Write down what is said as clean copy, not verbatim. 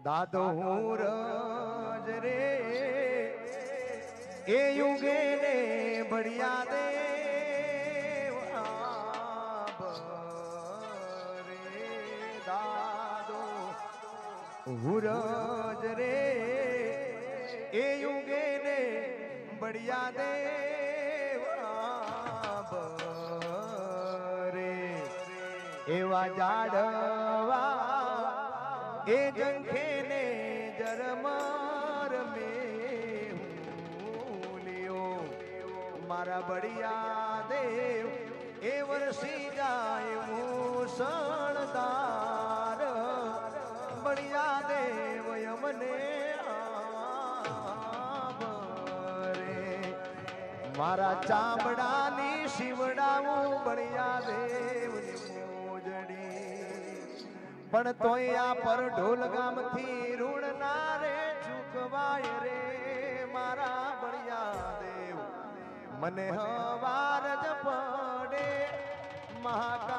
દાદો હું રજ રે એ યુગે ને બળિયા દેવ રે દાદો હું રજ રે એ યુગે ને બળિયા દેવ રે એવા જાડવા એ જંખે ને જરમર મેં લ્યો મારા બળિયા દેવ એ વરસી જાય મૂસળધાર બળિયા દેવ યમને રે મારા ચામડાની શિવડાવું બળિયા દેવની પણ તોય આ પર ઢોલ ગામથી ઋણ ના રે ચૂકવાય રે મારા બળિયા દેવ મને હવાર જ પડે મહાકાળ